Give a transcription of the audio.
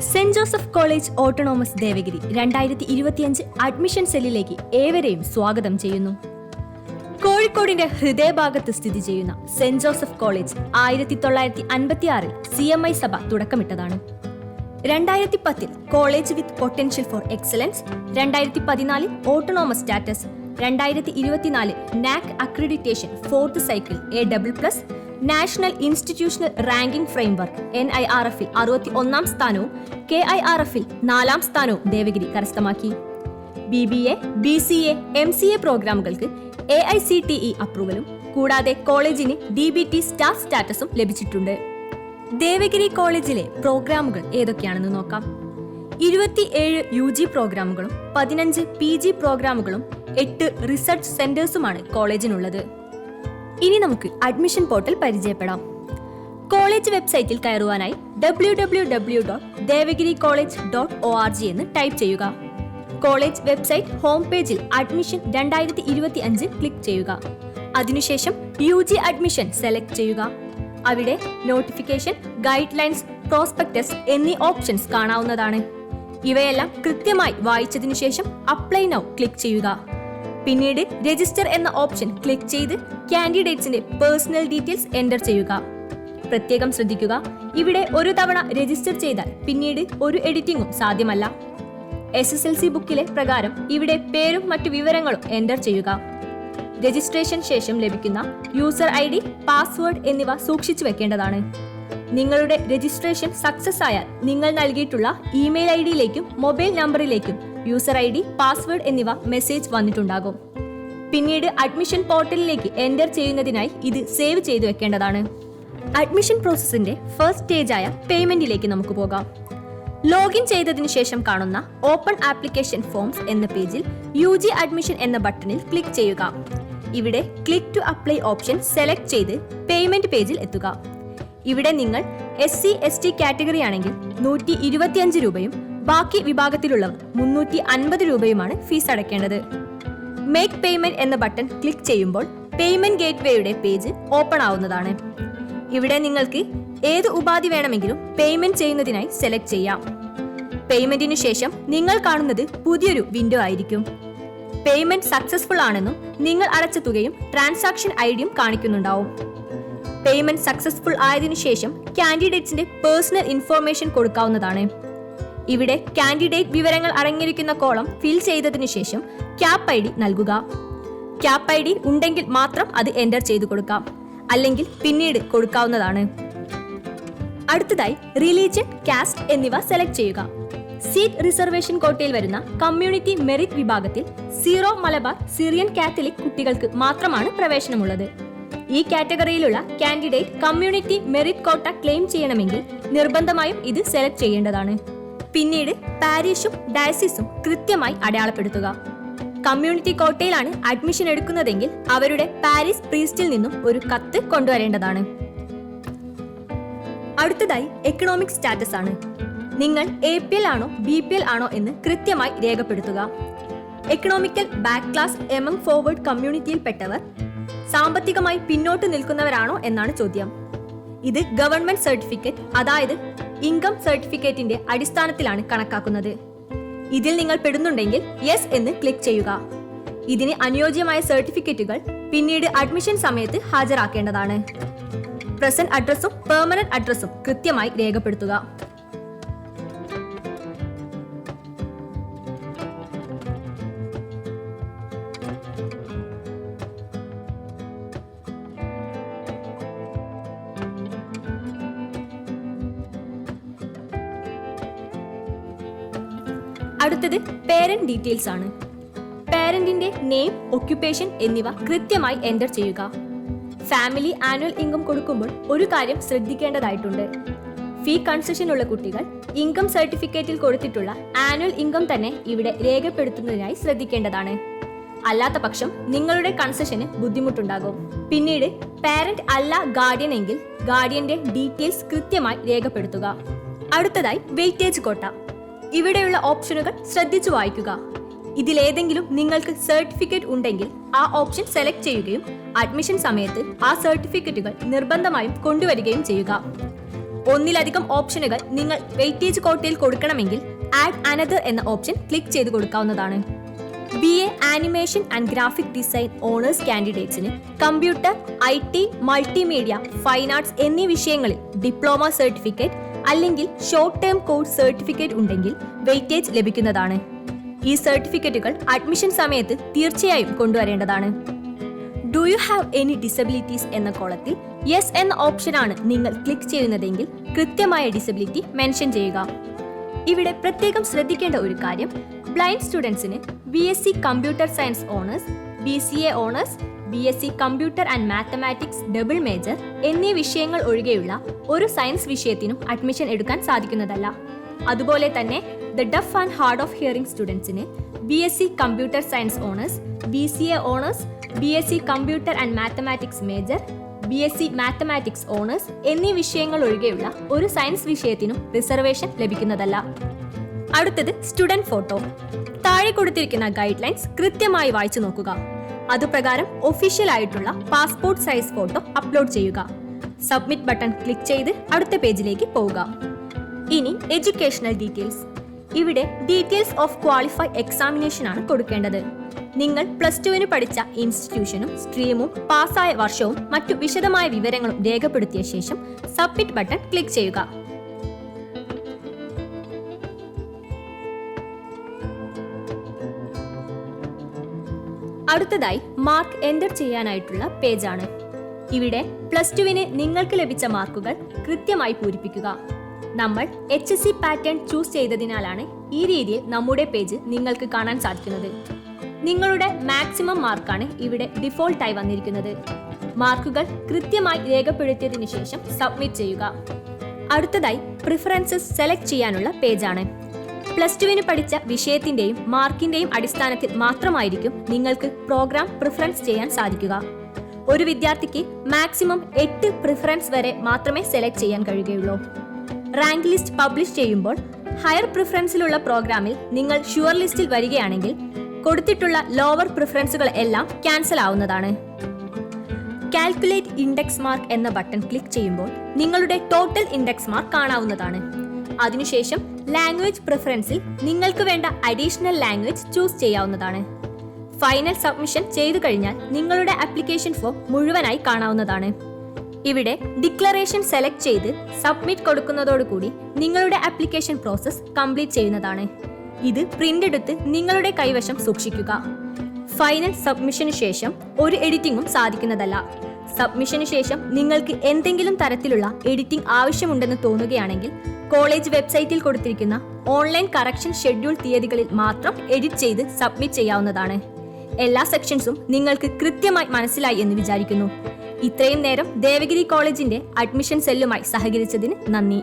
Saint Joseph college autonomous Devagiri 2025 admission സെല്ലിലേക്ക് ഏവരെയും സ്വാഗതം ചെയ്യുന്നു. കോഴിക്കോടിന്റെ ഹൃദയഭാഗത്ത് സ്ഥിതി ചെയ്യുന്ന സെന്റ് ജോസഫ് കോളേജ് 1956 CMI സഭ തുടക്കമിട്ടതാണ്. 2010 college with potential for excellence, 2014 autonomous status, 2024 NAC accreditation 4th cycle A++, national institutional ranking framework NIRF-ൽ 61ാം സ്ഥാനവും KIRF-ൽ 4ാം സ്ഥാനവും ദേവഗിരി കരസ്ഥമാക്കി. BBA, BCA, MCA പ്രോഗ്രാമുകൾക്ക് AICTE അപ്രൂവലും കൂടാതെ കോളേജിന് DBT സ്റ്റാർ സ്റ്റാറ്റസും ലഭിച്ചിട്ടുണ്ട്. ദേവഗിരി കോളേജിലെ പ്രോഗ്രാമുകൾ ഏതൊക്കെയാണെന്ന് നോക്കാം. 27 UG പ്രോഗ്രാമുകളും 15 PG പ്രോഗ്രാമുകളും 8 റിസർച്ച് സെന്റേഴ്സുമാണ് കോളേജിനുള്ളത്. ഇനി നമുക്ക് അഡ്മിഷൻ പോർട്ടൽ പരിചയപ്പെടാം. കോളേജ് വെബ്സൈറ്റിൽ കയറുവാനായി www.devagiricollege.org എന്ന് ടൈപ്പ് ചെയ്യുക. കോളേജ് വെബ്സൈറ്റ് ഹോം പേജിൽ അഡ്മിഷൻ 2025 ക്ലിക്ക് ചെയ്യുക. അതിനുശേഷം UG അഡ്മിഷൻ സെലക്ട് ചെയ്യുക. അവിടെ നോട്ടിഫിക്കേഷൻ, ഗൈഡ് ലൈൻസ്, പ്രോസ്പെക്ടസ് എന്നീ ഓപ്ഷൻസ് കാണാവുന്നതാണ്. ഇവയെല്ലാം കൃത്യമായി വായിച്ചതിനു ശേഷം അപ്ലൈ നൗ ക്ലിക്ക് ചെയ്യുക. പിന്നീട് രജിസ്റ്റർ എന്ന ഓപ്ഷൻ ക്ലിക്ക് ചെയ്ത് കാൻഡിഡേറ്റ്സിന്റെ പേഴ്സണൽ ഡീറ്റെയിൽസ് എൻ്റർ ചെയ്യുക. പ്രത്യേകം ശ്രദ്ധിക്കുക, ഇവിടെ ഒരു തവണ രജിസ്റ്റർ ചെയ്താൽ പിന്നീട് ഒരു എഡിറ്റിംഗും സാധ്യമല്ല. SSLC ബുക്കിലെ പ്രകാരം ഇവിടെ പേരും മറ്റു വിവരങ്ങളും എൻ്റർ ചെയ്യുക. രജിസ്ട്രേഷൻ ശേഷം ലഭിക്കുന്ന യൂസർ ID, പാസ്വേഡ് എന്നിവ സൂക്ഷിച്ചു വെക്കേണ്ടതാണ്. നിങ്ങളുടെ രജിസ്ട്രേഷൻ സക്സസ് ആയാൽ നിങ്ങൾ നൽകിയിട്ടുള്ള ഇമെയിൽ IDയിലേക്കും മൊബൈൽ നമ്പറിലേക്കും യൂസർ ID, പാസ്വേഡ് എന്നിവ മെസ്സേജ് വന്നിട്ടുണ്ടാകും. പിന്നീട് അഡ്മിഷൻ പോർട്ടലിലേക്ക് എൻ്റർ ചെയ്യുന്നതിനായി ഇത് സേവ് ചെയ്തു വെക്കേണ്ടതാണ്. അഡ്മിഷൻ പ്രോസസ്സിന്റെ ഫസ്റ്റ് സ്റ്റേജായ പേയ്മെന്റിലേക്ക് നമുക്ക് പോകാം. ലോഗിൻ ചെയ്തതിനു ശേഷം കാണുന്ന ഓപ്പൺ ആപ്ലിക്കേഷൻ ഫോംസ് എന്ന പേജിൽ UG അഡ്മിഷൻ എന്ന ബട്ടണിൽ ക്ലിക്ക് ചെയ്യുക. ഇവിടെ click to apply option select ചെയ്ത് പേയ്മെന്റ് പേജിൽ എത്തുക. ഇവിടെ നിങ്ങൾ SC ST കാറ്റഗറി ആണെങ്കിൽ 125 രൂപയും ബാക്കി വിഭാഗത്തിലുള്ളവർ 350 രൂപയുമാണ് ഫീസ് അടയ്ക്കേണ്ടത്. മേക്ക് പേയ്മെന്റ് എന്ന ബട്ടൺ ക്ലിക്ക് ചെയ്യുമ്പോൾ പേയ്മെന്റ് ഗേറ്റ്വേയുടെ പേജ് ഓപ്പൺ ആവുന്നതാണ്. ഇവിടെ നിങ്ങൾക്ക് ഏത് ഉപാധി വേണമെങ്കിലും പേയ്മെന്റ് ചെയ്യുന്നതിനായി സെലക്ട് ചെയ്യാം. പേയ്മെന്റിനു ശേഷം നിങ്ങൾ കാണുന്നത് പുതിയൊരു വിൻഡോ ആയിരിക്കും. പേയ്മെന്റ് സക്സസ്ഫുൾ ആണെന്നും നിങ്ങൾ അടച്ച തുകയും ട്രാൻസാക്ഷൻ IDയും കാണിക്കുന്നുണ്ടാവും. പേയ്മെന്റ് സക്സസ്ഫുൾ ആയതിനു ശേഷം കാൻഡിഡേറ്റ്സിന്റെ പേഴ്സണൽ ഇൻഫോർമേഷൻ കൊടുക്കാവുന്നതാണ്. ഇവിടെ കാൻഡിഡേറ്റ് വിവരങ്ങൾ അടങ്ങിയിരിക്കുന്ന കോളം ഫിൽ ചെയ്തതിനു ശേഷം ക്യാപ് ID നൽകുക. ക്യാപ് ID ഉണ്ടെങ്കിൽ മാത്രം അത് എൻ്റർ ചെയ്തു കൊടുക്കാം, അല്ലെങ്കിൽ പിന്നീട് കൊടുക്കാവുന്നതാണ്. അടുത്തതായി റിലീജിയൻ, കാസ്റ്റ് എന്നിവ സെലക്ട് ചെയ്യുക. സീറ്റ് റിസർവേഷൻ കോട്ടയിൽ വരുന്ന കമ്മ്യൂണിറ്റി മെറിറ്റ് വിഭാഗത്തിൽ 0 മലബാർ സിറിയൻ കാത്തലിക് കുട്ടികൾക്ക് മാത്രമാണ് പ്രവേശനമുള്ളത്. ഈ കാറ്റഗറിയിലുള്ള കാൻഡിഡേറ്റ് കമ്മ്യൂണിറ്റി മെറിറ്റ് കോട്ട ക്ലെയിം ചെയ്യണമെങ്കിൽ നിർബന്ധമായും ഇത് സെലക്ട് ചെയ്യേണ്ടതാണ്. പിന്നീട് പാരീഷും ഡയസിസും കൃത്യമായി അടയാളപ്പെടുത്തുക. കമ്മ്യൂണിറ്റി കോട്ടയിലാണ് അഡ്മിഷൻ എടുക്കുന്നതെങ്കിൽ അവരുടെ പാരീസ് പ്രീസ്റ്റിൽ നിന്നും ഒരു കത്ത് കൊണ്ടുവരേണ്ടതാണ്. അടുത്തതായി എക്കണോമിക് സ്റ്റാറ്റസ് ആണ്. നിങ്ങൾ APL ആണോ BPL ആണോ എന്ന് കൃത്യമായി രേഖപ്പെടുത്തുക. Economical back class among forward കമ്മ്യൂണിറ്റിയിൽപ്പെട്ടവർ സാമ്പത്തികമായി പിന്നോട്ട് നിൽക്കുന്നവരാണോ എന്നാണ് ചോദ്യം. ഇത് ഗവൺമെന്റ് സർട്ടിഫിക്കറ്റ്, അതായത് ഇൻകം സർട്ടിഫിക്കറ്റിന്റെ അടിസ്ഥാനത്തിലാണ് കണക്കാക്കുന്നത്. ഇതിൽ നിങ്ങൾ പെടുന്നുണ്ടെങ്കിൽ യെസ് എന്ന് ക്ലിക്ക് ചെയ്യുക. ഇതിന് അനുയോജ്യമായ സർട്ടിഫിക്കറ്റുകൾ പിന്നീട് അഡ്മിഷൻ സമയത്ത് ഹാജരാക്കേണ്ടതാണ്. പ്രസന്റ് അഡ്രസ്സും പെർമനന്റ് അഡ്രസ്സും കൃത്യമായി രേഖപ്പെടുത്തുക. അടുത്തത് പേരന്റ് ഡീറ്റെയിൽസ് ആണ്. പേരന്റിന്റെ നെയിം, ഒക്യുപ്പേഷൻ എന്നിവ കൃത്യമായി എൻ്റർ ചെയ്യുക. ഫാമിലി ആനുവൽ ഇൻകം കൊടുക്കുമ്പോൾ ഒരു കാര്യം ശ്രദ്ധിക്കേണ്ടതായിട്ടുണ്ട്. ഫീ കൺസെഷൻ ഉള്ള കുട്ടികൾ ഇൻകം സർട്ടിഫിക്കറ്റിൽ കൊടുത്തിട്ടുള്ള ആനുവൽ ഇൻകം തന്നെ ഇവിടെ രേഖപ്പെടുത്തുന്നതിനായി ശ്രദ്ധിക്കേണ്ടതാണ്. അല്ലാത്ത പക്ഷം നിങ്ങളുടെ കൺസെഷന് ബുദ്ധിമുട്ടുണ്ടാകും. പിന്നീട് പാരന്റ് അല്ല ഗാർഡിയൻ എങ്കിൽ ഗാർഡിയന്റെ ഡീറ്റെയിൽസ് കൃത്യമായി രേഖപ്പെടുത്തുക. അടുത്തതായി വെയിറ്റേജ് കോട്ട. ഇവിടെയുള്ള ഓപ്ഷനുകൾ ശ്രദ്ധിച്ചു വായിക്കുക. ഇതിലേതെങ്കിലും നിങ്ങൾക്ക് സർട്ടിഫിക്കറ്റ് ഉണ്ടെങ്കിൽ ആ ഓപ്ഷൻ സെലക്ട് ചെയ്യുകയും അഡ്മിഷൻ സമയത്ത് ആ സർട്ടിഫിക്കറ്റുകൾ നിർബന്ധമായും കൊണ്ടുവരികയും ചെയ്യുക. ഒന്നിലധികം ഓപ്ഷനുകൾ നിങ്ങൾ വെയിറ്റേജ് കോട്ടയിൽ കൊടുക്കണമെങ്കിൽ ആഡ് അനദർ എന്ന ഓപ്ഷൻ ക്ലിക്ക് ചെയ്ത് കൊടുക്കാവുന്നതാണ്. BA animation and graphic design honours കാൻഡിഡേറ്റ്സിന് computer, IT, multimedia, fine arts എന്നീ വിഷയങ്ങളിൽ ഡിപ്ലോമ സർട്ടിഫിക്കറ്റ് അല്ലെങ്കിൽ ഷോർട്ട് ടേം കോഴ്സ് സർട്ടിഫിക്കറ്റ് ഉണ്ടെങ്കിൽ വെയിറ്റേജ് ലഭിക്കുന്നതാണ്. ഈ സർട്ടിഫിക്കറ്റുകൾ അഡ്മിഷൻ സമയത്ത് തീർച്ചയായും കൊണ്ടുവരേണ്ടതാണ്. Do you have any disabilities എന്ന കോളത്തിൽ യെസ് എന്ന ഓപ്ഷനാണ് നിങ്ങൾ ക്ലിക്ക് ചെയ്യുന്നതെങ്കിൽ കൃത്യമായ ഡിസബിലിറ്റി മെൻഷൻ ചെയ്യുക. ഇവിടെ പ്രത്യേകം ശ്രദ്ധിക്കേണ്ട ഒരു കാര്യം, ബ്ലൈൻഡ് സ്റ്റുഡൻസിന് BSc computer science honours, BCA honours, BSc computer and mathematics double major എന്നീ വിഷയങ്ങൾ ഒഴികെയുള്ള ഒരു സയൻസ് വിഷയത്തിനും അഡ്മിഷൻ എടുക്കാൻ സാധിക്കുന്നതല്ല. അതുപോലെ തന്നെ deaf and hard of hearing സ്റ്റുഡൻസിന് BSc computer science honours, BCA honours, BSc computer and mathematics major, BSc mathematics honours എന്നീ വിഷയങ്ങൾ ഒഴികെയുള്ള ഒരു സയൻസ് വിഷയത്തിനും റിസർവേഷൻ ലഭിക്കുന്നതല്ല. അടുത്തത് സ്റ്റുഡന്റ് ഫോട്ടോ. താഴെ കൊടുത്തിരിക്കുന്ന ഗൈഡ് ലൈൻസ് കൃത്യമായി വായിച്ചു നോക്കുക. അതുപ്രകാരം ഒഫീഷ്യൽ ആയിട്ടുള്ള പാസ്പോർട്ട് സൈസ് ഫോട്ടോ അപ്ലോഡ് ചെയ്യുക. സബ്മിറ്റ് ബട്ടൺ ക്ലിക്ക് ചെയ്ത് അടുത്ത പേജിലേക്ക് പോവുക. ഇനി എഡ്യൂക്കേഷണൽ ഡീറ്റെയിൽസ്. ഇവിടെ ഡീറ്റെയിൽസ് ഓഫ് ക്വാളിഫൈ എക്സാമിനേഷൻ ആണ് കൊടുക്കേണ്ടത്. നിങ്ങൾ +2 പഠിച്ച ഇൻസ്റ്റിറ്റ്യൂഷനും സ്ട്രീമും പാസ്സായ വർഷവും മറ്റു വിശദമായ വിവരങ്ങളും രേഖപ്പെടുത്തിയ ശേഷം സബ്മിറ്റ് ബട്ടൺ ക്ലിക്ക് ചെയ്യുക. അടുത്തതായി മാർക്ക് എൻ്റർ ചെയ്യാനായിട്ടുള്ള പേജാണ്. ഇവിടെ +2 നിങ്ങൾക്ക് ലഭിച്ച മാർക്കുകൾ കൃത്യമായി പൂരിപ്പിക്കുക. നമ്മൾ HSC പാറ്റേൺ ചൂസ് ചെയ്തതിനാലാണ് ഈ രീതിയിൽ നമ്മുടെ പേജ് നിങ്ങൾക്ക് കാണാൻ സാധിക്കുന്നത്. നിങ്ങളുടെ മാക്സിമം മാർക്കാണ് ഇവിടെ ഡിഫോൾട്ടായി വന്നിരിക്കുന്നത്. മാർക്കുകൾ കൃത്യമായി രേഖപ്പെടുത്തിയതിനു ശേഷം സബ്മിറ്റ് ചെയ്യുക. അടുത്തതായി പ്രിഫറൻസസ് സെലക്ട് ചെയ്യാനുള്ള പേജാണ്. +2 പഠിച്ച വിഷയത്തിന്റെയും മാർക്കിന്റെയും അടിസ്ഥാനത്തിൽ മാത്രമായിരിക്കും നിങ്ങൾക്ക് പ്രോഗ്രാം പ്രിഫറൻസ് ചെയ്യാൻ സാധിക്കുക. ഒരു വിദ്യാർത്ഥിക്ക് മാക്സിമം 8 പ്രിഫറൻസ് വരെ മാത്രമേ സെലക്ട് ചെയ്യാൻ കഴിയുകയുള്ളൂ. റാങ്ക് ലിസ്റ്റ് പബ്ലിഷ് ചെയ്യുമ്പോൾ ഹയർ പ്രിഫറൻസിലുള്ള പ്രോഗ്രാമിൽ നിങ്ങൾ ഷുവർ ലിസ്റ്റിൽ വരികയാണെങ്കിൽ കൊടുത്തിട്ടുള്ള ലോവർ പ്രിഫറൻസുകൾ എല്ലാം ക്യാൻസൽ ആവുന്നതാണ്. കാൽക്കുലേറ്റ് ഇൻഡെക്സ് മാർക്ക് എന്ന ബട്ടൺ ക്ലിക്ക് ചെയ്യുമ്പോൾ നിങ്ങളുടെ ടോട്ടൽ ഇൻഡെക്സ് മാർക്ക് കാണാവുന്നതാണ്. അതിനുശേഷം ലാംഗ്വേജ് പ്രിഫറൻസിൽ നിങ്ങൾക്ക് വേണ്ട അഡീഷണൽ ലാംഗ്വേജ് ചൂസ് ചെയ്യാവുന്നതാണ്. ഫൈനൽ സബ്മിഷൻ ചെയ്തു കഴിഞ്ഞാൽ നിങ്ങളുടെ ആപ്ലിക്കേഷൻ ഫോം മുഴുവനായി കാണാവുന്നതാണ്. ഇവിടെ ഡിക്ലറേഷൻ സെലക്ട് ചെയ്ത് സബ്മിറ്റ് കൊടുക്കുന്നതോടുകൂടി നിങ്ങളുടെ ആപ്ലിക്കേഷൻ പ്രോസസ് കംപ്ലീറ്റ് ചെയ്യുന്നതാണ്. ഇത് പ്രിന്റ് എടുത്ത് നിങ്ങളുടെ കൈവശം സൂക്ഷിക്കുക. ഫൈനൽ സബ്മിഷന് ശേഷം ഒരു എഡിറ്റിംഗും സാധിക്കുന്നതല്ല. സബ്മിഷന് ശേഷം നിങ്ങൾക്ക് എന്തെങ്കിലും തരത്തിലുള്ള എഡിറ്റിംഗ് ആവശ്യമുണ്ടെന്ന് തോന്നുകയാണെങ്കിൽ കോളേജ് വെബ്സൈറ്റിൽ കൊടുത്തിരിക്കുന്ന ഓൺലൈൻ കറക്ഷൻ ഷെഡ്യൂൾ തീയതികളിൽ മാത്രം എഡിറ്റ് ചെയ്ത് സബ്മിറ്റ് ചെയ്യാവുന്നതാണ്. എല്ലാ സെക്ഷൻസും നിങ്ങൾക്ക് കൃത്യമായി മനസ്സിലായി എന്ന് വിചാരിക്കുന്നു. ഇത്രയും നേരം ദേവഗിരി കോളേജിന്റെ അഡ്മിഷൻ സെല്ലുമായി സഹകരിച്ചതിന് നന്ദി.